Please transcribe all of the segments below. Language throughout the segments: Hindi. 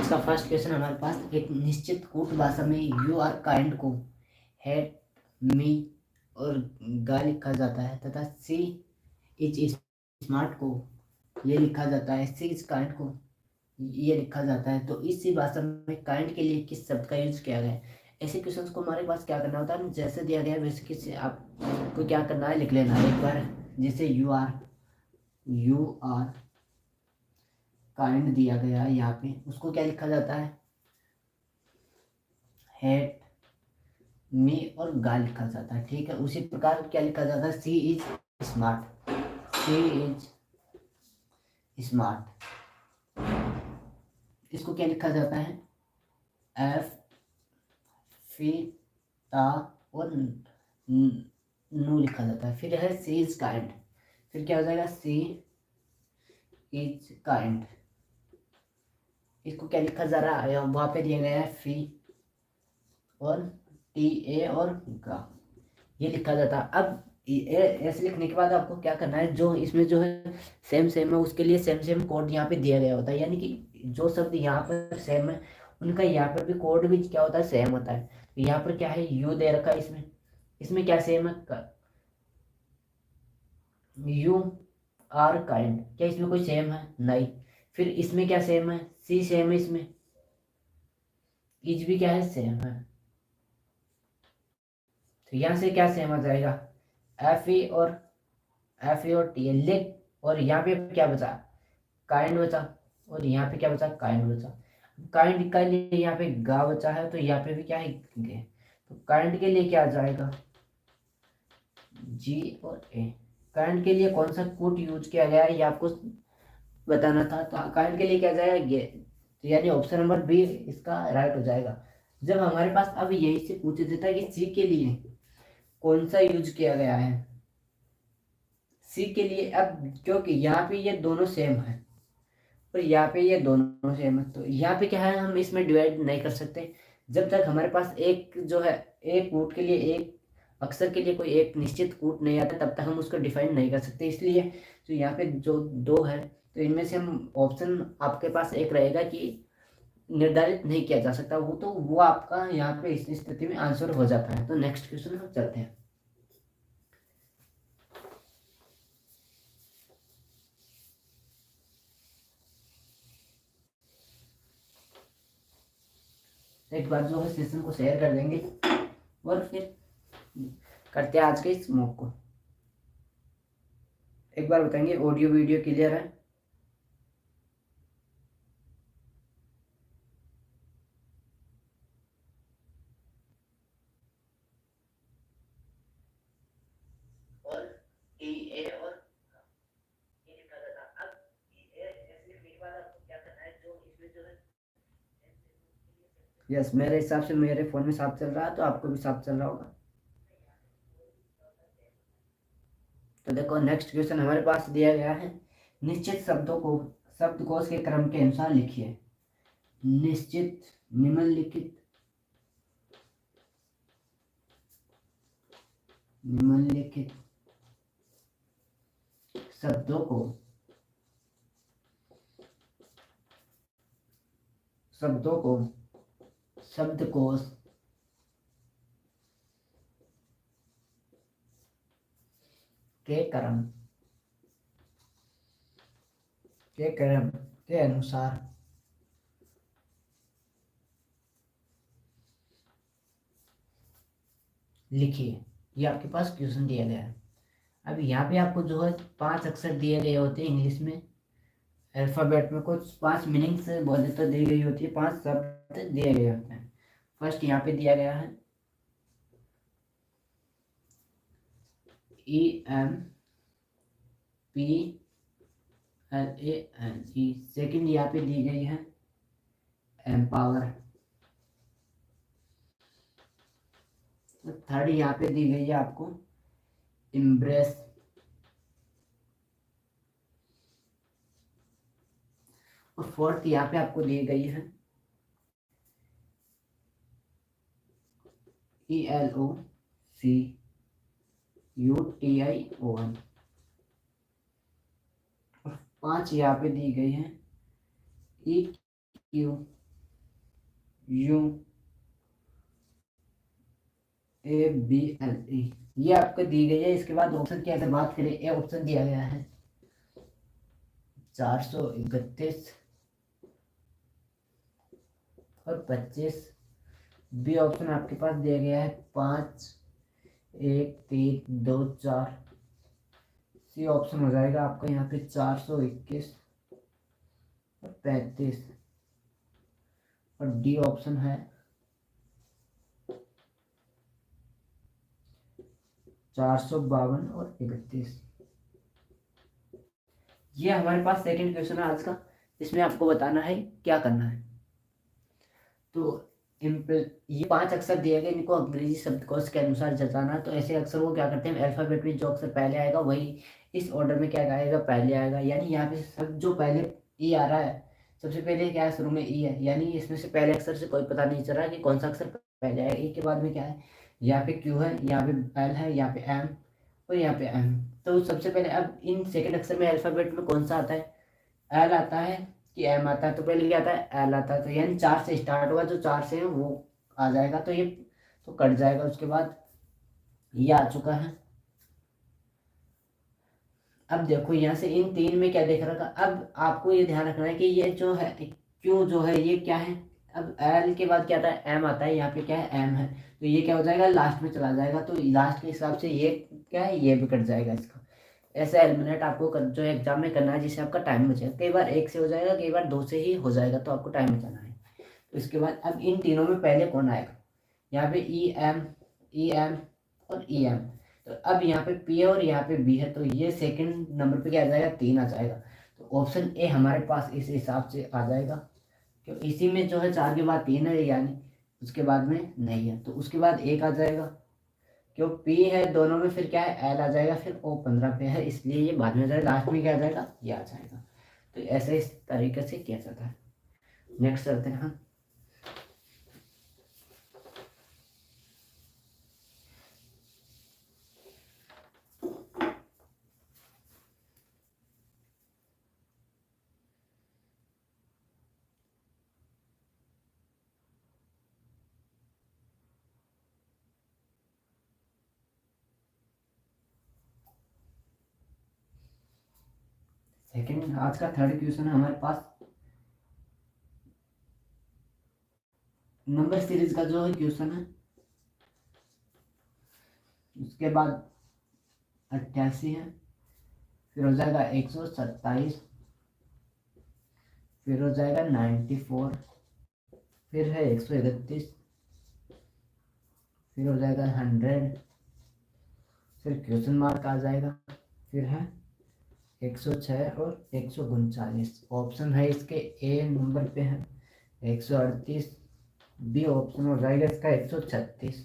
आज का फर्स्ट क्वेश्चन हमारे पास एक निश्चित कूट भाषा में यू आर काइंड को हेट मी और गा लिखा जाता है तथा सी इज स्मार्ट को ये लिखा जाता है, सी इज काइंड को ये लिखा जाता है। तो इसी भाषा में काइंड के लिए किस शब्द का यूज किया गया है? ऐसे क्वेश्चंस को हमारे पास क्या करना होता है, जैसे दिया गया है वैसे किसी आपको क्या करना है, लिख लेना है एक बार। जैसे यू आर काइंड दिया गया है यहाँ पे, उसको क्या लिखा जाता है, हेट मी और गा लिखा जाता है। ठीक है, उसी प्रकार क्या लिखा जाता है, she is smart, she is smart. इसको क्या लिखा जाता है, एफ फी ता और नू लिखा जाता है। फिर है सी इज काइंड, फिर क्या हो जाएगा, सी इज काइंड। इसको क्या लिखा जा रहा है, वहां पे दिया गया है फी और टी ए और गा, ये लिखा जाता है। अब ऐसे लिखने के बाद आपको क्या करना है, जो इसमें जो है सेम सेम है उसके लिए सेम सेम कोड यहाँ पे दिया गया होता है, यानी कि जो शब्द यहाँ पर सेम है उनका यहाँ पर भी कोड भी क्या होता है, सेम होता है। तो यहाँ पर क्या है, यू दे रखा है, इसमें इसमें क्या सेम है, यू आर काइंड, क्या इसमें कोई सेम है, नहीं। फिर इसमें क्या सेम है, सी सेम है, इसमें इज भी क्या है, सेम है। तो यहाँ से क्या सेम आ जाएगा, एफ ई और टी लिख, और यहाँ पे क्या बचा, काइंड बचा, और यहाँ पे क्या बचा, काइंड बचा। काइंड का लिए यहाँ पे गा बचा है, तो यहाँ पे भी क्या है, गे। तो काइंड के लिए क्या आ जाएगा, जी और ए। काइंड के लिए कौन सा कोट यूज किया गया है ये आपको बताना था। तो काइंड के लिए क्या जाएगा, गे। तो यानी ऑप्शन नंबर बी इसका राइट हो जाएगा। जब हमारे पास अब यही से पूछ देता है कि सी के लिए कौन सा यूज किया गया है, सी के लिए, अब क्योंकि यहाँ पे ये दोनों सेम है और यहाँ पे ये दोनों सेम है, तो यहाँ पे क्या है, हम इसमें डिवाइड नहीं कर सकते। जब तक हमारे पास एक जो है, एक कूट के लिए, एक अक्षर के लिए कोई एक निश्चित कूट नहीं आता, तब तक हम उसको डिफाइन नहीं कर सकते। इसलिए जो यहाँ पे जो दो है, तो इनमें से हम ऑप्शन आपके पास एक रहेगा कि निर्धारित नहीं किया जा सकता, वो तो वो आपका यहाँ पे इस स्थिति में आंसर हो जाता है। तो नेक्स्ट क्वेश्चन हम चलते हैं। एक बार जो है सेशन को शेयर कर देंगे और फिर करते हैं आज के इस मॉक को। एक बार बताएंगे ऑडियो वीडियो क्लियर है? और टी ए और ये लिखा था। अब ऐसे लिखने के बाद आपको क्या करना है, जो इसमें जो है, यस मेरे हिसाब से मेरे फोन में साफ चल रहा है, तो आपको भी साफ चल रहा होगा। तो देखो नेक्स्ट क्वेश्चन हमारे पास दिया गया है, निश्चित शब्दों को शब्दकोश के क्रम के अनुसार लिखिए। निश्चित निम्नलिखित शब्दों को शब्दकोश के क्रम के अनुसार लिखिए। ये आपके पास क्वेश्चन दिया गया है। अब यहाँ पे आपको जो है 5 अक्षर दिए गए होते हैं इंग्लिश में, अल्फाबेट में कुछ 5 मीनिंग्स बोले तो दी गई होती है, 5 शब्द दिए गए होते हैं। फर्स्ट यहाँ पे दिया गया है EMPLANE। सेकंड यहाँ पे दी गई है एम्पावर। थर्ड यहाँ पे दी गई है आपको इम्ब्रेस। और फोर्थ यहाँ पे आपको दी गई है ELOCUTION। और 5 यहाँ पे दी गई है EQUION। U A B L E, ये आपको दी गई है। इसके बाद ऑप्शन की अगर बात करें, ए ऑप्शन दिया गया है 431 और 25। बी ऑप्शन आपके पास दिया गया है 5 1 3 2 4। सी ऑप्शन हो जाएगा आपका यहाँ पे 421 और 35। और डी ऑप्शन है 452 और 31। ये हमारे पास सेकंड क्वेश्चन है आज का। इसमें आपको बताना है क्या करना है। तो ये 5 अक्षर दिए गए, इनको अंग्रेजी शब्दकोश के अनुसार जताना। तो ऐसे अक्षर को क्या करते हैं, अल्फाबेट में जो अक्षर पहले आएगा वही इस ऑर्डर में क्या आएगा, पहले आएगा। यानी यहाँ पे सब जो पहले ई आ रहा है, सबसे पहले क्या है, शुरू में ई है। यानी इसमें से पहले अक्षर से कोई पता नहीं चल रहा कि कौन सा अक्षर पहले आएगा। ई के बाद में क्या है, यहाँ पे क्यू है, यहाँ पे एल है, यहाँ पे एम और यहाँ पे एम। तो सबसे पहले अब इन सेकेंड अक्षर में अल्फाबेट में कौन सा आता है, एल आता है कि एम आता है। तो पहले क्या आता है, एल आता है। तो यानी 4 से स्टार्ट होगा, जो 4 से है वो आ जाएगा। तो ये तो कट जाएगा। उसके बाद ये आ चुका है। अब देखो यहाँ से इन 3 में क्या देख रखा। अब आपको ये ध्यान रखना है कि ये जो है क्यू जो है ये क्या है। अब एल के बाद क्या आता है, एम आता है। यहाँ पे क्या है, एम है। तो ये क्या हो जाएगा, लास्ट में चला जाएगा। तो लास्ट के हिसाब से ये क्या है, ये भी कट जाएगा इसका। ऐसा एलिमिनेट आपको जो एग्जाम में करना है, जिससे आपका टाइम बचेगा। कई बार 1 से हो जाएगा, कई बार 2 से ही हो जाएगा। तो आपको टाइम बचाना है। तो इसके बाद अब इन तीनों में पहले कौन आएगा, यहाँ पे ई एम और ई एम। तो अब यहाँ पे पी है और यहाँ पे बी है। तो ये सेकंड नंबर पे क्या आ जाएगा, 3 आ जाएगा। तो ऑप्शन ए हमारे पास इस हिसाब से आ जाएगा, क्योंकि इसी में जो है 4 के बाद 3 है, यानी उसके बाद में नहीं है। तो उसके बाद 1 आ जाएगा, क्यों पी है दोनों में। फिर क्या है, एल आ जाएगा। फिर ओ 15 पे है, इसलिए ये बाद में आ जाएगा। लास्ट में क्या आ जाएगा, ये आ जाएगा। तो ऐसे इस तरीके से किया जाता है। नेक्स्ट चलते हैं हम। सेकंड आज का थर्ड क्वेश्चन है हमारे पास। नंबर सीरीज का जो है क्वेश्चन है, उसके बाद 88 है, फिर हो जाएगा 127, फिर हो जाएगा 94, फिर है 131, फिर हो जाएगा 100, फिर क्वेश्चन मार्क आ जाएगा, फिर है 106 और 139। ऑप्शन है इसके ए नंबर पे है 138, बी ऑप्शन हो जाएगा इसका 136,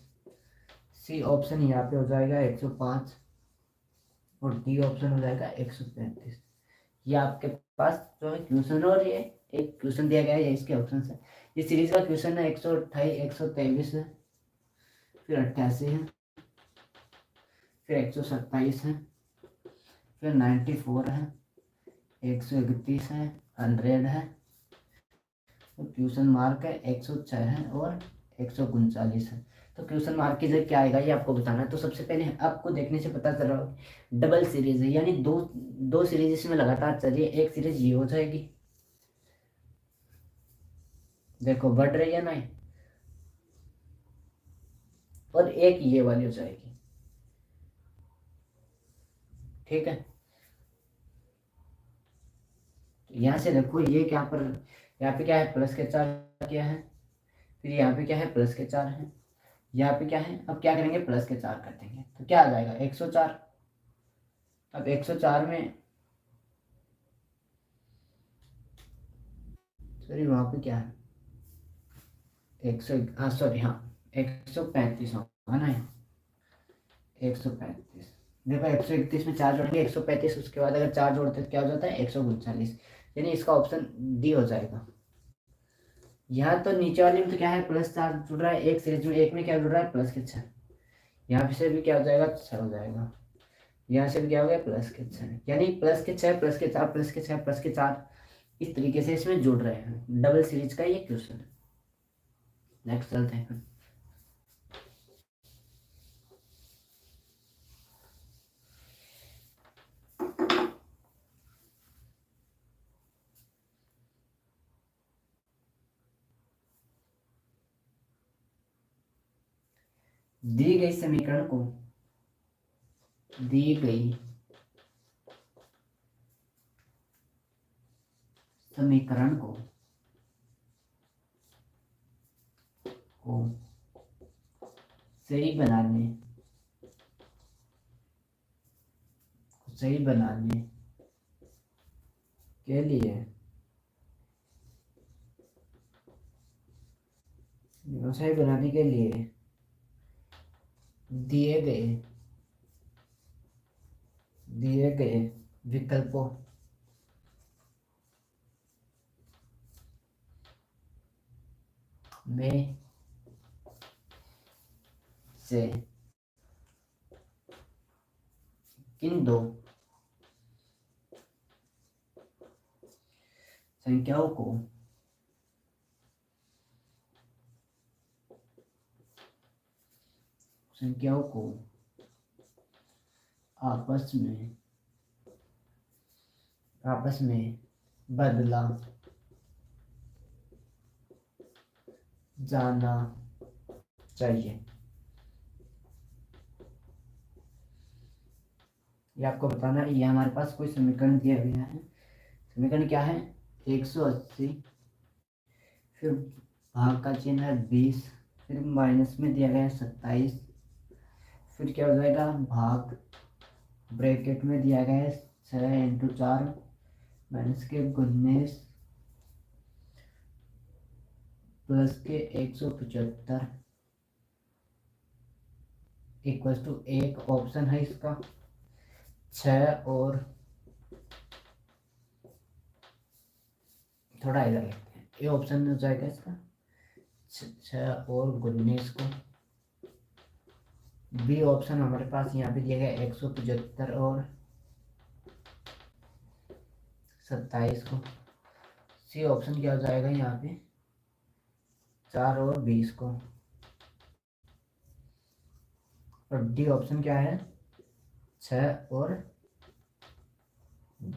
सी ऑप्शन यहाँ पे हो जाएगा 105 और डी ऑप्शन हो जाएगा 135। ये आपके पास जो है क्वेश्चन। और ये एक क्वेश्चन दिया गया है, ये इसके ऑप्शन है। ये सीरीज का क्वेश्चन है 128, 123 है, फिर 88 है, फिर 127 है, फिर 94 है, 131 है, 100 है, तो क्वेश्चन मार्क है 106 है और 139 है। तो क्वेश्चन मार्क की जगह क्या आएगा, ये आपको बताना है। तो सबसे पहले आपको देखने से पता चल रहा हो डबल सीरीज है, यानी दो सीरीज इसमें लगातार चल रही है। एक सीरीज ये हो जाएगी, देखो बढ़ रही है ना, और एक ये वाली हो जाएगी। ठीक है, तो यहाँ से देखो ये क्या पर, यहाँ पे क्या है, प्लस के 4 क्या है, फिर यहाँ पे क्या है, प्लस के 4 है, यहाँ पे क्या है। अब क्या करेंगे, प्लस के 4 कर देंगे। तो क्या आ जाएगा, 104। अब 104 में सॉरी वहाँ पे क्या है, 100, हाँ सॉरी, हाँ 135 होगा ना, 135। देखो 131 में 4 जोड़ेंगे 135, उसके बाद अगर 4 जोड़ते तो क्या हो जाता है, 139। यानी इसका ऑप्शन डी हो जाएगा। यहाँ तो नीचे वाले में तो क्या है, +4 जुड़ रहा है। एक सीरीज में, एक में क्या जुड़ रहा है, प्लस के 6। यहाँ से भी क्या हो जाएगा, 6 हो जाएगा। यहाँ से भी क्या हो गया, प्लस के 6। यानी प्लस के 6, प्लस के 4, प्लस के 6, प्लस के 4, इस तरीके से इसमें जुड़ रहे हैं। डबल सीरीज का ये क्वेश्चन है। नेक्स्ट चलते हैं। दी गई समीकरण को दी गई समीकरण को सही बनाने के लिए दिए गए विकल्पों में से किन दो संख्याओं को आपस में बदला जाना चाहिए। ये आपको बताना है। ये हमारे पास कोई समीकरण दिया गया है। समीकरण क्या है? 180, फिर भाग का चिन्ह है 20, फिर माइनस में दिया गया है 27, फिर क्या हो जाएगा भाग ब्रैकेट में दिया गया है 6×4 माइनस के 19 प्लस के 175 इक्वल टू एक ऑप्शन है इसका 6 और थोड़ा इधर लिखते हैं। ये ऑप्शन हो जाएगा इसका 6 और 19 को। बी ऑप्शन हमारे पास यहाँ पे दिया गया 175 और 27 को। सी ऑप्शन क्या हो जाएगा यहाँ पे 4 और 20 को। और डी ऑप्शन क्या है 6 और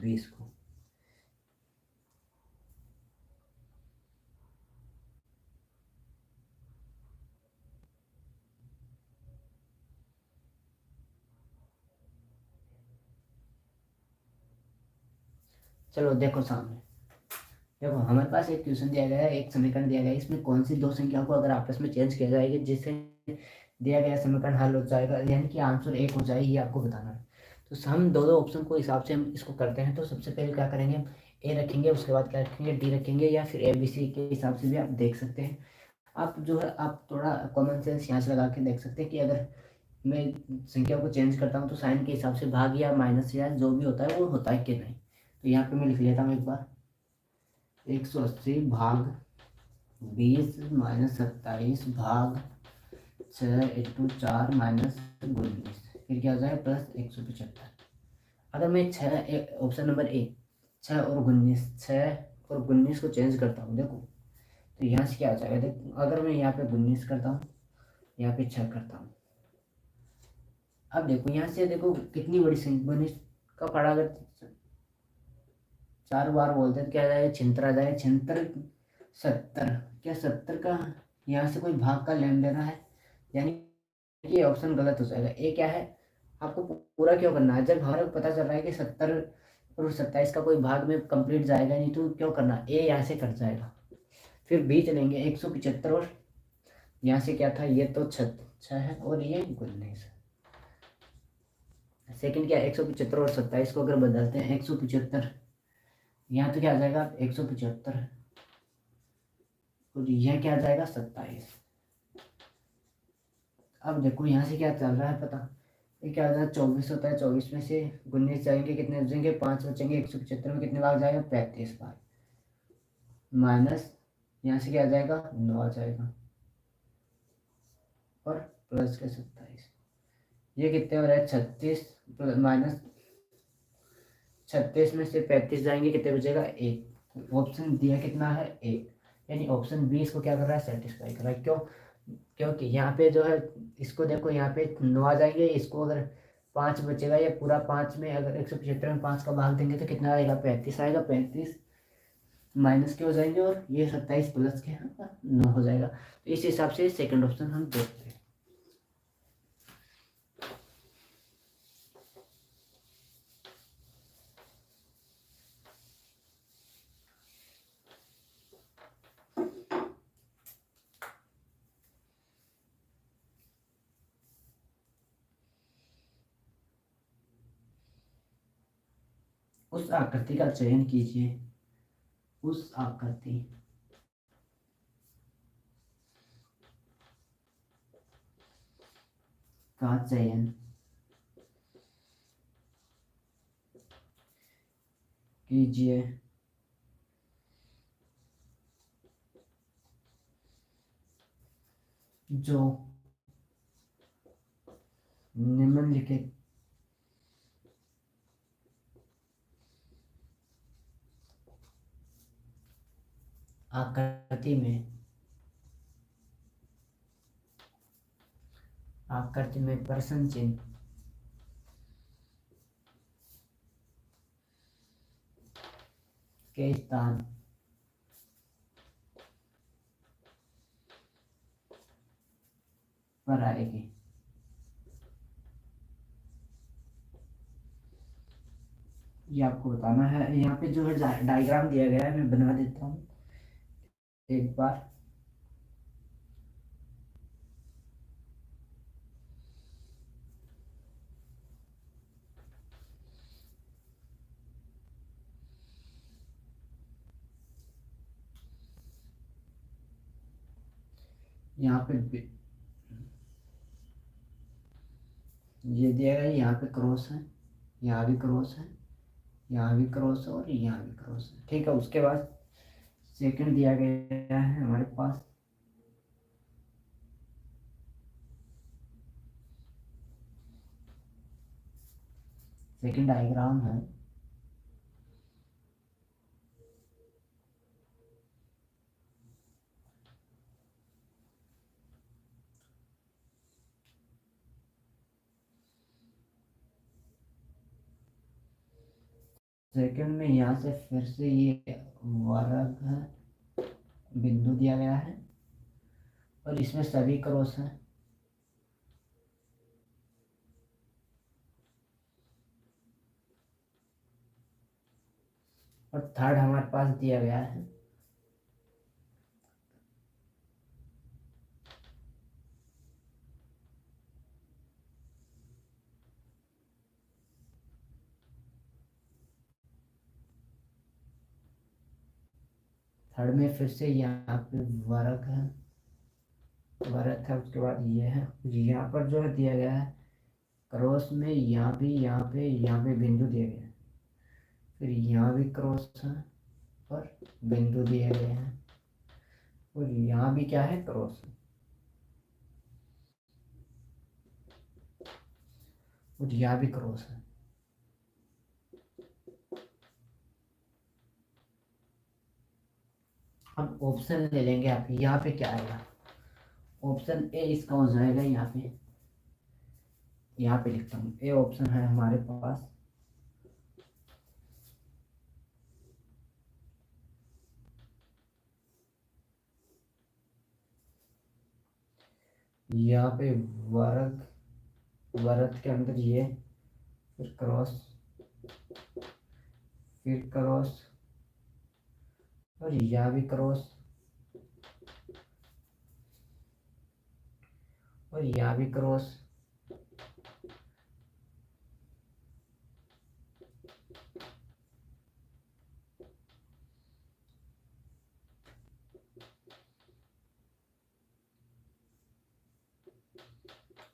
20 को। चलो देखो सामने, देखो हमारे पास एक क्वेश्चन दिया गया है, एक समीकरण दिया गया है। इसमें कौन सी दो संख्याओं को अगर आपस में चेंज किया जाएगा जिससे दिया गया समीकरण हल हो जाएगा, यानी कि आंसर एक हो जाए, ये आपको बताना है। तो हम दो ऑप्शन को हिसाब से हम इसको करते हैं। तो सबसे पहले क्या करेंगे, हम ए रखेंगे, उसके बाद क्या रखेंगे डी रखेंगे, या फिर ABC के हिसाब से भी आप देख सकते हैं। आप जो है आप थोड़ा कॉमन सेंस यहाँ से लगा के देख सकते हैं कि अगर मैं संख्या को चेंज करता हूँ तो साइन के हिसाब से भाग या माइनस या जो भी होता है वो होता है कि नहीं। तो यहाँ पे मैं लिख लेता हूँ एक बार 180 भाग 20 माइनस 27 भाग 6×4 माइनस 19, फिर क्या हो जाएगा प्लस 175। अगर मैं ऑप्शन नंबर ए 6 और 19 को चेंज करता हूँ, देखो तो यहाँ से क्या आ जाएगा। देखो अगर मैं यहाँ पे 19 करता हूँ, यहाँ पे 6 करता हूँ, अब देखो यहाँ से देखो कितनी बड़ी संख्या 19 का पड़ा। अगर 4 बार बोलते हैं तो क्या आ जाएगा 76 आ जाएगा। 76 70, क्या 70 का यहाँ से कोई भाग का लेन देना है, यानी ये ऑप्शन गलत हो जाएगा। ए क्या है, आपको पूरा क्यों करना है जब हमारे को पता चल रहा है कि 70 और 27 का कोई भाग में कंप्लीट जाएगा नहीं, तो क्यों करना, ए यहाँ से कट जाएगा। फिर बी चलेंगे 175 और यहाँ से क्या था, ये तो 6 है और ये 19 है। सेकंड क्या 175 और 27 को अगर बदलते हैं 175, यहाँ तो क्या आ जाएगा 175 और यह क्या आ जाएगा 27। अब देखो यहाँ से क्या चल रहा है पता, ये क्या होता है 24 होता है। 24 में से 19 जाएंगे, कितने बचेंगे 5 बचेंगे। 175 में कितने भाग जाएगा 35 भाग, माइनस यहाँ से क्या आ जाएगा 9 आ जाएगा और प्लस के 27। ये कितने हो रहा है 36 माइनस 36 में से 35 जाएंगे, कितने बचेगा 1। ऑप्शन दिया कितना है 1। यानी ऑप्शन बी इसको क्या कर रहा है, सेटिस्फाई कर रहा है। क्यों? क्योंकि यहाँ पे जो है, इसको देखो यहाँ पे 9 आ जाएंगे, इसको अगर 5 बचेगा, या पूरा 5 में अगर 175 में 5 का भाग देंगे तो कितना आएगा, 35 आएगा। 35 माइनस के हो जाएंगे, और ये 27 प्लस के 9 हो जाएगा। तो इस हिसाब से सेकंड ऑप्शन हम देखते हैं। उस आकृति का चयन कीजिए, उस आकृति का चयन कीजिए जो निम्नलिखित आकृति में प्रश्न चिन्ह के स्थान पर आएगी। ये आपको बताना है। यहाँ पे जो है डायग्राम दिया गया है, मैं बना देता हूँ एक बार। यहाँ पे ये दिया गया है, यहाँ पे क्रॉस है, यहाँ भी क्रॉस है, यहाँ भी क्रॉस है, और यहाँ भी क्रॉस है। ठीक है, उसके बाद सेकंड दिया गया है हमारे पास, सेकंड डायग्राम है। सेकंड में यहाँ से फिर से ये वर्ग बिंदु दिया गया है, और इसमें सभी क्रॉस हैं। और थर्ड हमारे पास दिया गया है थर्ड में फिर से यहाँ पे वर्ग है, वर्ग है। उसके बाद ये है, यहाँ पर जो है दिया गया है क्रॉस में, यहाँ पे बिंदु दिए गए हैं, फिर यहाँ भी क्रॉस है और बिंदु दिए गए हैं, और यहाँ भी क्या है, क्रॉस है, और यहाँ भी क्रॉस है। अब ऑप्शन ले लेंगे आप, यहाँ पे क्या आएगा, ऑप्शन ए इसका हो जाएगा। यहाँ पे लिखता हूँ, ए ऑप्शन है हमारे पास। यहाँ पे वर्ग, वर्ग के अंदर ये, फिर क्रॉस, फिर क्रॉस, और यहाँ भी क्रॉस, और यहाँ भी क्रॉस।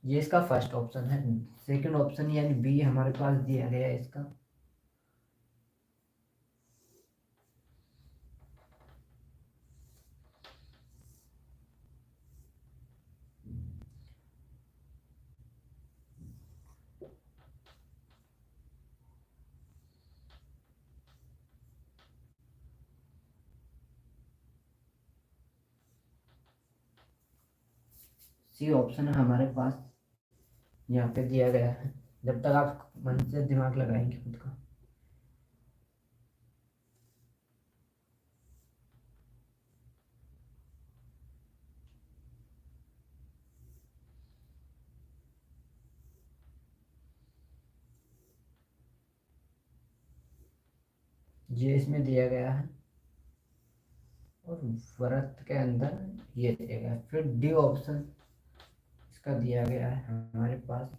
ये इसका फर्स्ट ऑप्शन है। सेकंड ऑप्शन यानी बी हमारे पास दिया गया है इसका। सी ऑप्शन है हमारे पास, यहाँ पे दिया गया है। जब तक आप मन से दिमाग लगाएंगे खुद का। ये इसमें दिया गया है, और व्रत के अंदर ये दिया गया है। फिर डी ऑप्शन इसका दिया गया है हमारे पास।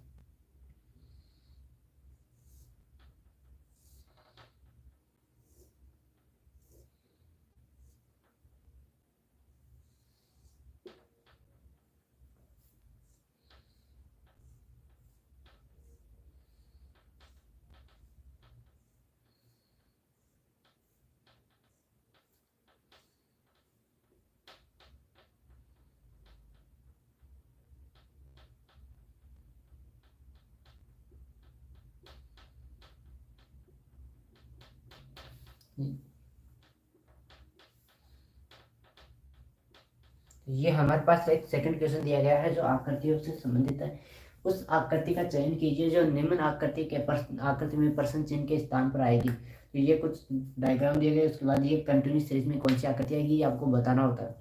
ये हमारे पास एक सेकंड क्वेश्चन दिया गया है जो आकृतियों से संबंधित है। उस आकृति का चयन कीजिए जो निम्न आकृति के आकृति में प्रश्न चिन्ह के स्थान पर आएगी। तो ये कुछ डायग्राम दिए गए, उसके बाद ये कंटिन्यूस सीरीज में कौन सी आकृति आएगी ये आपको बताना होता है।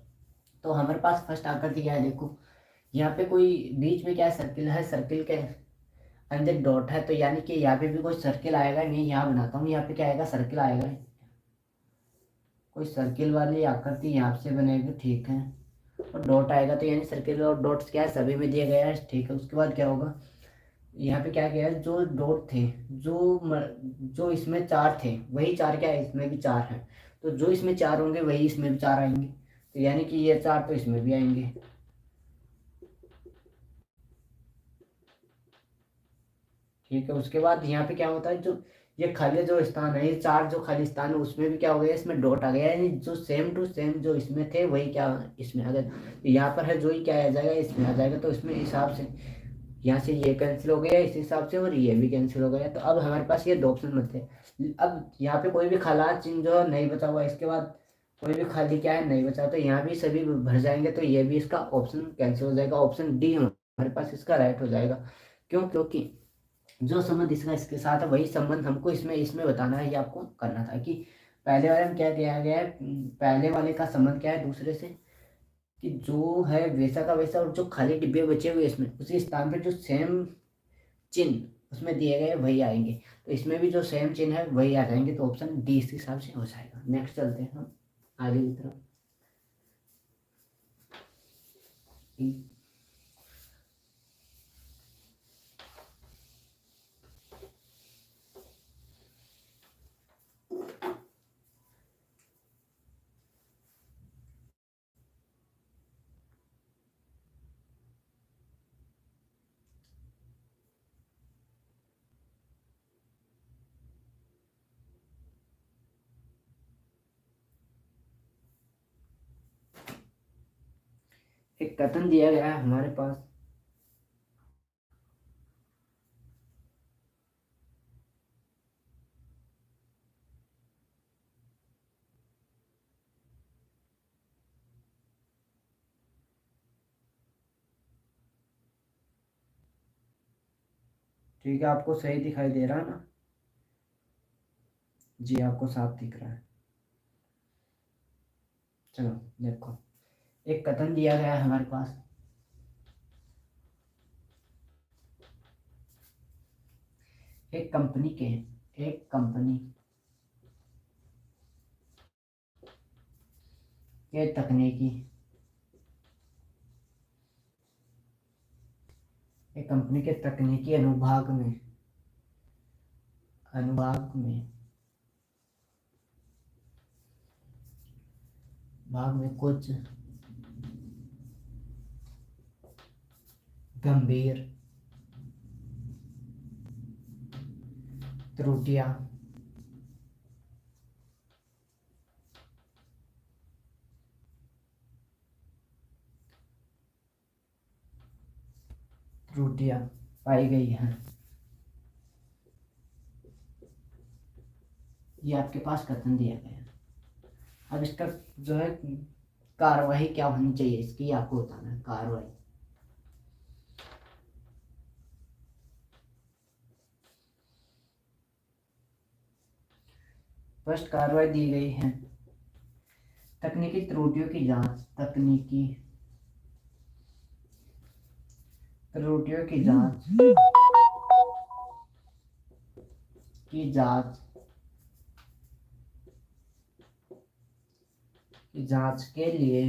तो हमारे पास फर्स्ट आकृति क्या है, देखो यहाँ पे कोई बीच में क्या है, सर्किल है, सर्किल के अंदर डॉट है, तो यानी कि यहाँ पे भी कोई सर्किल आएगा। नहीं, यहाँ बनाता हूँ, यहाँ पे क्या आएगा, सर्किल आएगा। कोई सर्किल वाली आकृति यहाँ से बनेगी, ठीक है। और डॉट आएगा, तो यानी सर्किल और डॉट्स क्या है, सभी में दिया गया है, ठीक है। उसके बाद क्या होगा, यहाँ पे क्या गया है, जो डॉट थे, जो इसमें चार थे वही चार क्या है, इसमें भी चार हैं। तो जो इसमें चार होंगे वही इसमें भी चार आएंगे, तो यानी कि ये चार तो इसमें भी आएंगे। ठीक है। उसके बाद यहाँ पे क्या होता है, जो ये खाली जो स्थान है, ये चार जो खाली स्थान है उसमें भी क्या हो गया, इसमें डॉट आ गया, यानी जो सेम टू सेम जो इसमें थे वही क्या इसमें आ गए। तो यहाँ पर है जो ही क्या आ जाएगा, इसमें आ जाएगा। तो इसमें हिसाब से यहाँ से ये कैंसिल हो गया इस हिसाब से, और ये भी कैंसिल हो गया। तो अब हमारे पास ये दो ऑप्शन बचे। अब यहाँ पे कोई भी खाला चिन्ह जो नहीं बचा हुआ, इसके बाद कोई भी खाली क्या है नहीं बचा, तो यहाँ भी सभी भर जाएंगे, तो ये भी इसका ऑप्शन कैंसिल हो जाएगा। ऑप्शन डी हमारे पास इसका राइट हो जाएगा। क्यों, क्योंकि जो संबंध इसका इसके साथ है वही संबंध हमको इसमें इसमें बताना है, ये आपको करना था। कि पहले वाले में क्या दिया गया है, पहले वाले का संबंध क्या है दूसरे से, कि जो है वैसा का वैसा, और जो खाली डिब्बे बचे हुए इसमें उसी स्थान पर जो सेम चिन्ह उसमें दिए गए वही आएंगे। तो इसमें भी जो सेम चिन्ह है वही आ जाएंगे। तो ऑप्शन डी इस हिसाब से हो जाएगा। नेक्स्ट चलते हैं हम आगे की तरफ। एक कथन दिया गया है हमारे पास, ठीक है। आपको सही दिखाई दे रहा है ना? जी, आपको साफ दिख रहा है। चलो देखो, एक कथन दिया गया है हमारे पास। एक कंपनी के एक कंपनी के तकनीकी एक कंपनी के तकनीकी अनुभाग में कुछ गंभीर त्रुटियां पाई गई हैं। ये आपके पास कथन दिया गया है। अब इसका जो है कार्रवाई क्या होनी चाहिए, इसकी आपको बताना है कार्रवाई। स्पष्ट कार्रवाई दी गई है। तकनीकी त्रुटियों की जांच, तकनीकी त्रुटियों की जांच की जांच की जांच के लिए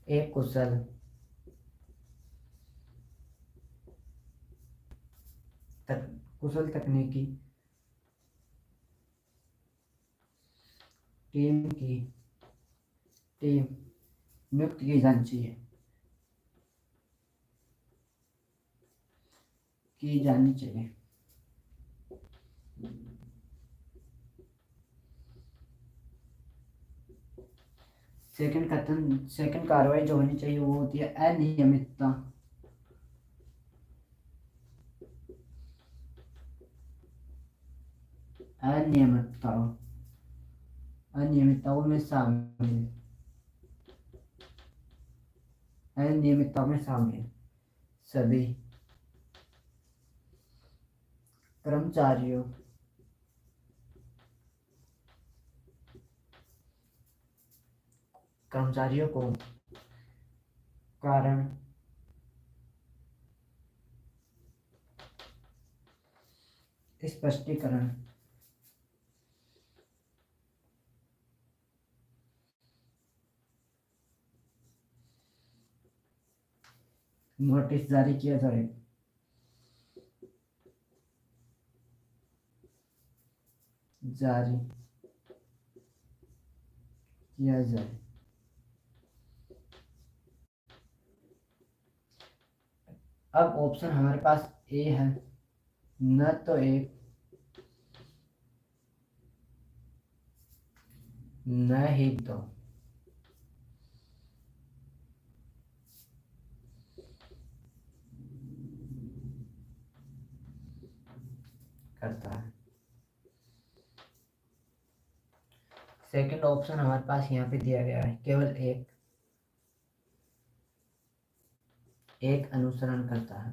एक कुशल तकनीकी टीम नियुक्त की जानी चाहिए, सेकंड कार्रवाई जो होनी चाहिए वो होती है अनियमितता। अनियमितताओं में शामिल सभी कर्मचारियों को कारण स्पष्टीकरण नोटिस जारी किया जाए। अब ऑप्शन हमारे पास ए है, न तो एक न ही दो। करता है। सेकंड ऑप्शन हमारे पास यहाँ पे दिया गया है, केवल एक अनुसरण करता है।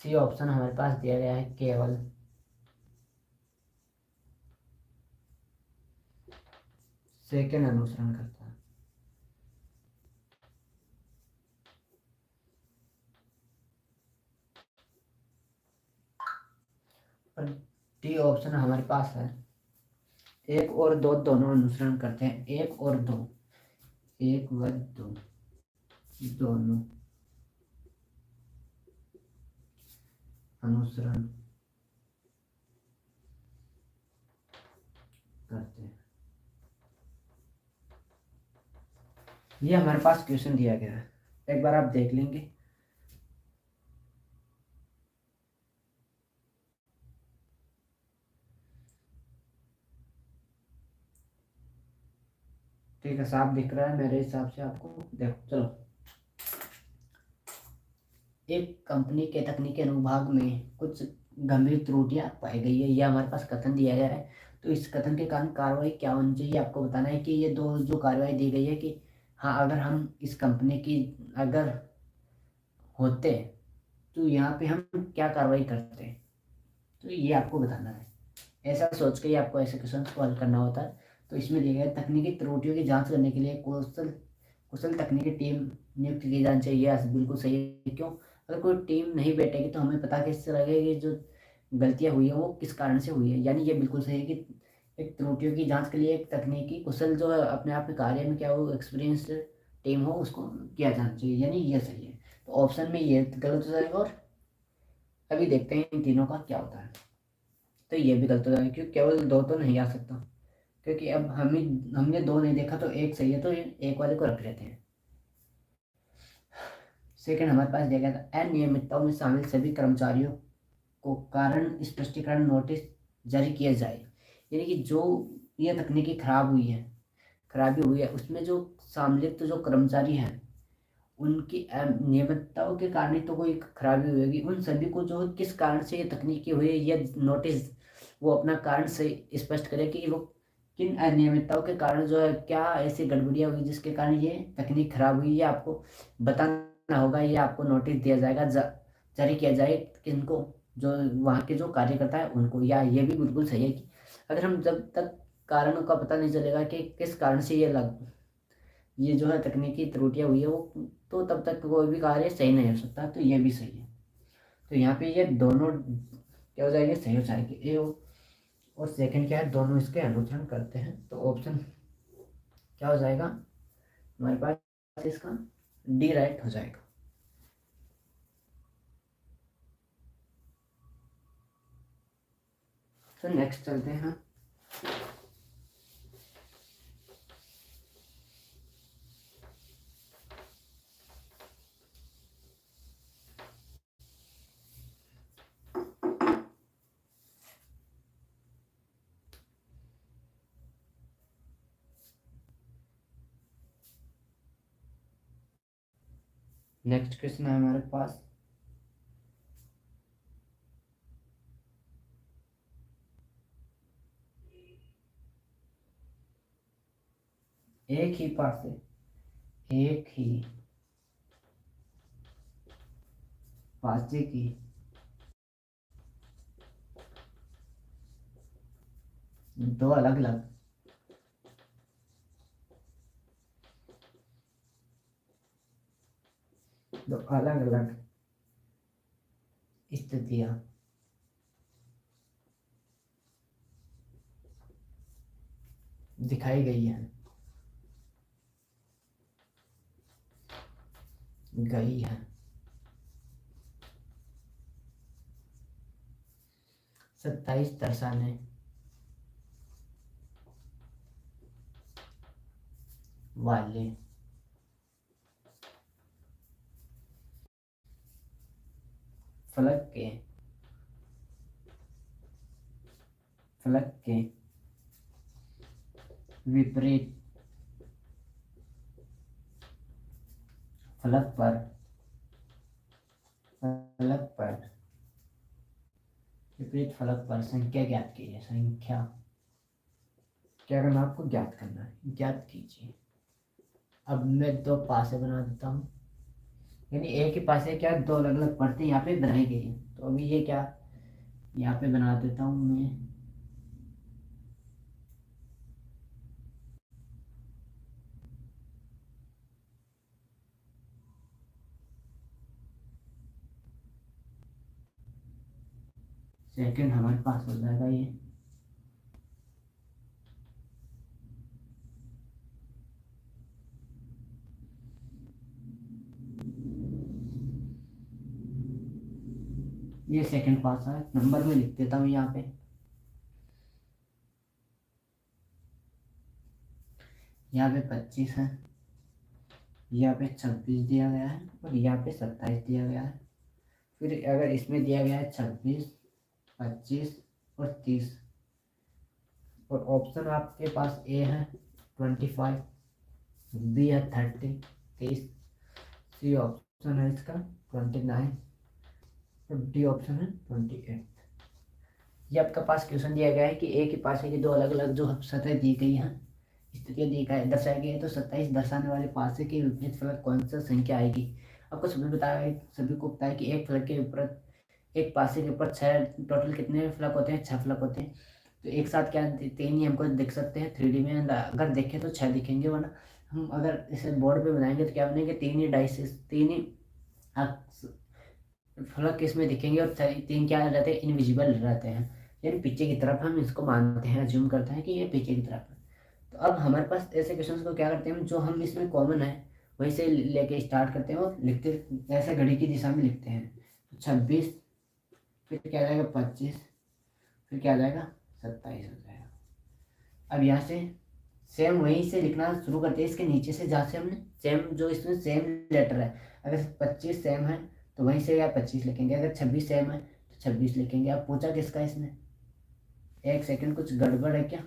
सी ऑप्शन हमारे पास दिया गया है, केवल सेकंड अनुसरण करता है। और डी ऑप्शन हमारे पास है, एक और दो दोनों अनुसरण करते हैं। एक और दो, एक व दो दोनों अनुसरण करते हैं। ये हमारे पास क्वेश्चन दिया गया है, एक बार आप देख लेंगे। ठीक है, साफ दिख रहा है मेरे हिसाब से आपको। देखो चलो, एक कंपनी के तकनीकी अनुभाग में कुछ गंभीर त्रुटियां पाई गई है, यह हमारे पास कथन दिया गया है। तो इस कथन के कारण कार्रवाई क्या होनी चाहिए आपको बताना है कि ये दो जो कार्रवाई दी गई है कि हाँ, अगर हम इस कंपनी की अगर होते तो यहाँ पे हम क्या कार्रवाई करते, तो ये आपको बताना है। ऐसा सोच के ही आपको ऐसे क्वेश्चन को हल करना होता है। तो इसमें दिया गया तकनीकी त्रुटियों की जांच करने के लिए कुशल तकनीकी टीम नियुक्त की जानी चाहिए। बिल्कुल सही है। क्यों? अगर कोई टीम नहीं बैठेगी तो हमें पता कैसे लगेगा कि जो गलतियां हुई है वो किस कारण से हुई है। यानी ये बिल्कुल सही है कि एक त्रुटियों की जांच के लिए एक तकनीकी कुशल जो है अपने आप में कार्य में क्या हो एक्सपीरियंस टीम हो उसको किया जाना चाहिए, यानी ये सही है। तो ऑप्शन में ये गलत हो जाएगा। और अभी देखते हैं इन तीनों का क्या होता है। तो ये भी गलत हो जाएगा क्योंकि केवल दो तो नहीं आ सकता, क्योंकि अब हमने दो नहीं देखा तो एक सही है, तो एक वाले को रख लेते हैं। सेकंड हमारे पास दिया गया था, अनियमितताओं में शामिल सभी कर्मचारियों को कारण स्पष्टीकरण नोटिस जारी किया जाए। यानी कि जो ये तकनीकी खराबी हुई है उसमें जो सम्मिलित तो जो कर्मचारी हैं उनकी नियमितताओं के कारण ही तो कोई खराबी हुई होगी। उन सभी को जो किस कारण से ये तकनीकी हुई है, ये नोटिस वो अपना कारण से स्पष्ट करे कि वो किन अनियमितताओं के कारण जो है क्या ऐसी गड़बड़ियाँ हुई जिसके कारण ये तकनीक खराब हुई, ये आपको बताना होगा। ये आपको नोटिस दिया जाएगा, जारी किया जाए किनको, जो वहाँ के जो कार्यकर्ता है उनको। या ये भी बिल्कुल सही है कि अगर हम जब तक कारणों का पता नहीं चलेगा कि किस कारण से ये जो है तकनीकी त्रुटियाँ हुई है वो, तो तब तक कोई भी कार्य सही नहीं हो सकता। तो ये भी सही है। तो यहाँ पे ये दोनों क्या हो जाएंगे, सही हो जाएंगे। ए और सेकंड क्या है, दोनों इसके अनुसरण करते हैं। तो ऑप्शन क्या हो जाएगा हमारे पास, इसका डी राइट हो जाएगा। तो नेक्स्ट चलते हैं। नेक्स्ट क्वेश्चन है हमारे पास, एक ही पासे, एक ही पासे की दो अलग अलग स्थितियां दिखाई गई है 27 दर्शाने वाले फलक के विपरीत फलक पर विपरीत फलक पर संख्या ज्ञात कीजिए। संख्या क्या करना, आपको ज्ञात करना है, ज्ञात कीजिए। अब मैं दो पासे बना देता हूँ, यानी एक ही पासे क्या दो अलग अलग परतें यहाँ पे बनाई गई हैं। तो अभी ये क्या यहाँ पे बना देता हूँ मैं, सेकंड हमारे पास हो जाएगा ये सेकंड पास है। नंबर में लिख देता हूँ यहाँ पे, यहाँ पे 25 है, यहाँ पे 26 दिया गया है और यहाँ पे 27 दिया गया है। फिर अगर इसमें दिया गया है 26, 25 और 30, और ऑप्शन आपके पास ए है 25, बी है 30 30, सी ऑप्शन है इसका 29 और डी ऑप्शन है 28। ये आपका पास क्वेश्चन दिया गया है कि एक ही पासे की दो अलग अलग जो सतह दी गई हैं, स्थितियाँ दी गई दर्शाई गई है। तो 27 दर्शाने वाले पासे के विपरीत फलक कौन सा संख्या आएगी। आपको सभी को पता है कि एक फलक के विपरीत, एक पासे के ऊपर छः, टोटल कितने फलक होते हैं, 6 फलक होते हैं। तो एक साथ क्या 3 ही हमको दिख सकते हैं 3D में। अगर देखें तो 6 दिखेंगे, वरना हम अगर इसे बोर्ड पे बनाएंगे तो क्या बनेंगे, 3 ही डाइस, 3 ही फलक इसमें दिखेंगे। और 3 क्या रहते हैं, इनविजिबल रहते हैं, यानी पीछे की तरफ हम इसको मानते हैं, अज्यूम करते हैं कि ये पीछे की तरफ है। तो अब हमारे पास ऐसे क्वेश्चंस को क्या करते हैं, जो हम इसमें कॉमन है वही से लेके स्टार्ट करते हैं और लिखते ऐसे घड़ी की दिशा में लिखते हैं। 26, फिर क्या आ जाएगा 25, फिर क्या आ जाएगा 27 हो जाएगा। अब यहाँ से सेम वहीं से लिखना शुरू करते हैं, इसके नीचे से, जहाँ से हमने सेम, जो इसमें सेम लेटर है। अगर 25 सेम है तो वहीं से या 25 लिखेंगे, अगर 26 सेम है तो 26 लिखेंगे। अब पूछा किसका इसने, एक सेकंड, कुछ गड़बड़ है क्या,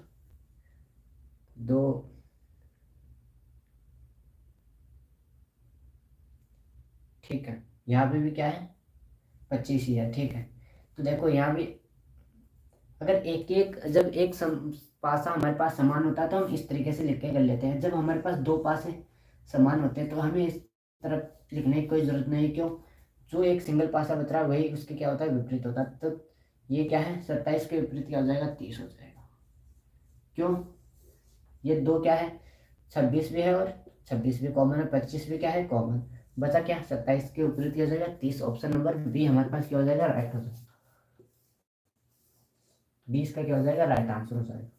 दो, ठीक है, यहाँ पे भी क्या है 25 ही है, ठीक है। तो देखो यहाँ भी अगर एक एक, जब एक पासा हमारे पास समान होता है तो हम इस तरीके से लिख के कर लेते हैं। जब हमारे पास दो पासे समान होते हैं तो हमें इस तरफ लिखने की कोई ज़रूरत नहीं। क्यों? जो एक सिंगल पासा बच रहा है वही उसके क्या होता है, विपरीत होता है। तो ये क्या है, 27 के विपरीत क्या हो जाएगा, 30 हो जाएगा। क्यों? ये दो क्या है, 26 भी है और 26 भी कॉमन है, 25 भी क्या है, कॉमन। बचा क्या, 27 के विपरीत क्या हो जाएगा, 30। ऑप्शन नंबर बी हमारे पास क्या हो जाएगा, राइट हो जाएगा। 20 का क्या हो जाएगा, राइट आंसर हो जाएगा।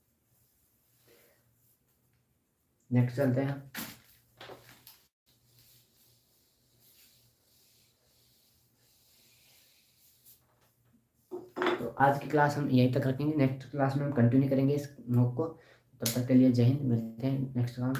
नेक्स्ट चलते हैं। तो आज की क्लास हम यहीं तक रखेंगे, नेक्स्ट क्लास में हम कंटिन्यू करेंगे इस नोट को। तब तक के लिए जय हिंद, मिलते हैं नेक्स्ट क्लास।